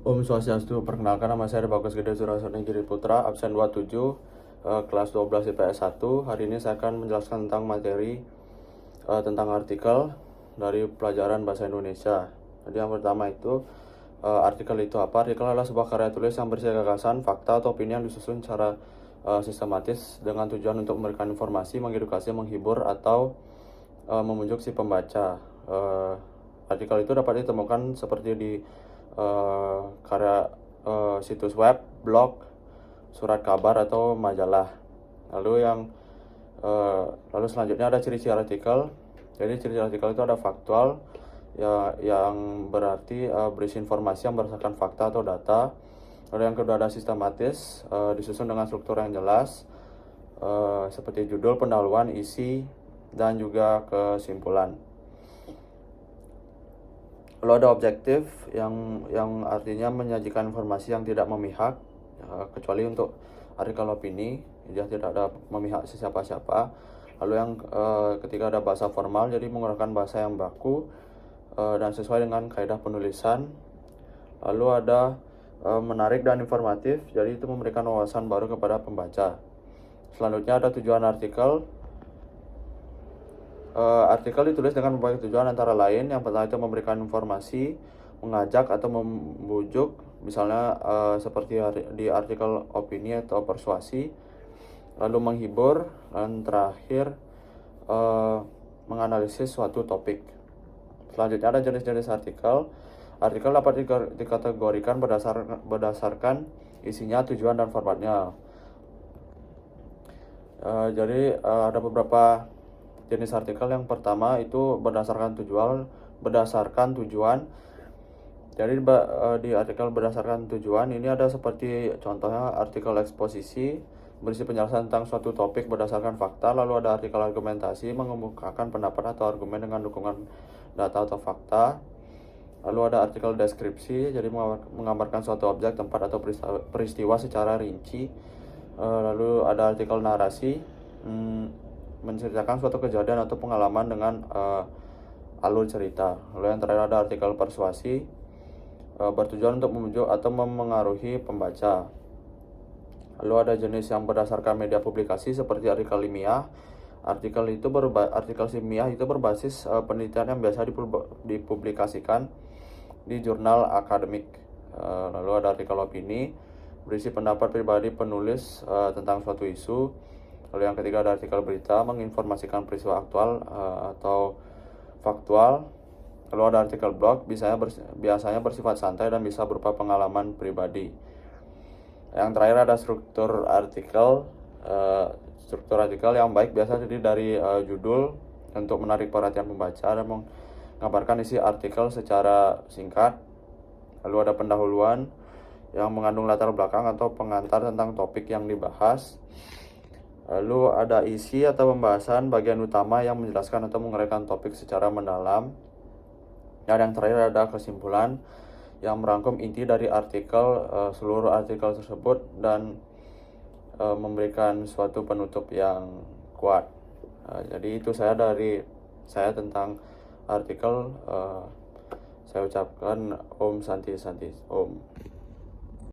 Om Swastiastu, perkenalkan nama saya Bagus Gede Surasoni Giri Putra, absen 27, kelas 12 IPS 1. Hari ini saya akan menjelaskan tentang materi tentang artikel dari pelajaran Bahasa Indonesia. Jadi yang pertama itu, artikel itu apa? Artikel adalah sebuah karya tulis yang berisi gagasan, fakta, atau opini yang disusun secara sistematis dengan tujuan untuk memberikan informasi, mengedukasi, menghibur, atau memujuk si pembaca. Artikel itu dapat ditemukan seperti di karya situs web, blog, surat kabar, atau majalah. Lalu selanjutnya ada ciri-ciri artikel. Jadi ciri-ciri artikel itu ada faktual, ya, yang berarti berisi informasi yang berdasarkan fakta atau data. Lalu yang kedua ada sistematis, disusun dengan struktur yang jelas, seperti judul, pendahuluan, isi, dan juga kesimpulan. Lalu ada objektif, yang artinya menyajikan informasi yang tidak memihak, kecuali untuk artikel opini, dia tidak ada memihak siapa-siapa. Lalu yang ketiga ada bahasa formal, jadi menggunakan bahasa yang baku dan sesuai dengan kaidah penulisan. Lalu ada menarik dan informatif, jadi itu memberikan wawasan baru kepada pembaca. Selanjutnya ada tujuan artikel. Artikel ditulis dengan berbagai tujuan, antara lain yang pertama itu memberikan informasi, mengajak atau membujuk, misalnya seperti di artikel opini atau persuasi. Lalu menghibur, dan terakhir menganalisis suatu topik. Selanjutnya ada jenis-jenis artikel. Artikel dapat dikategorikan berdasarkan isinya, tujuan, dan formatnya. Jadi ada beberapa jenis artikel. Yang pertama itu berdasarkan tujuan. Jadi di artikel berdasarkan tujuan ini ada seperti contohnya artikel eksposisi, berisi penjelasan tentang suatu topik berdasarkan fakta. Lalu ada artikel argumentasi, mengemukakan pendapat atau argumen dengan dukungan data atau fakta. Lalu ada artikel deskripsi, jadi menggambarkan suatu objek, tempat, atau peristiwa secara rinci. Lalu ada artikel narasi, menceritakan suatu kejadian atau pengalaman dengan alur cerita. Lalu yang terakhir ada artikel persuasi, bertujuan untuk membujuk atau memengaruhi pembaca. Lalu ada jenis yang berdasarkan media publikasi seperti artikel ilmiah. Artikel ilmiah itu berbasis penelitian yang biasa dipublikasikan di jurnal akademik. Lalu ada artikel opini, berisi pendapat pribadi penulis tentang suatu isu. Lalu yang ketiga ada artikel berita, menginformasikan peristiwa aktual atau faktual. Lalu ada artikel blog, biasanya bersifat santai dan bisa berupa pengalaman pribadi. Yang terakhir ada struktur artikel. Struktur artikel yang baik biasa terdiri dari judul untuk menarik perhatian pembaca dan mengabarkan isi artikel secara singkat. Lalu ada pendahuluan yang mengandung latar belakang atau pengantar tentang topik yang dibahas. Lalu ada isi atau pembahasan bagian utama yang menjelaskan atau menguraikan topik secara mendalam. Dan yang terakhir ada kesimpulan yang merangkum inti dari artikel, seluruh artikel tersebut, dan memberikan suatu penutup yang kuat. Jadi itu dari saya tentang artikel. Saya ucapkan Om Santi Santi Om.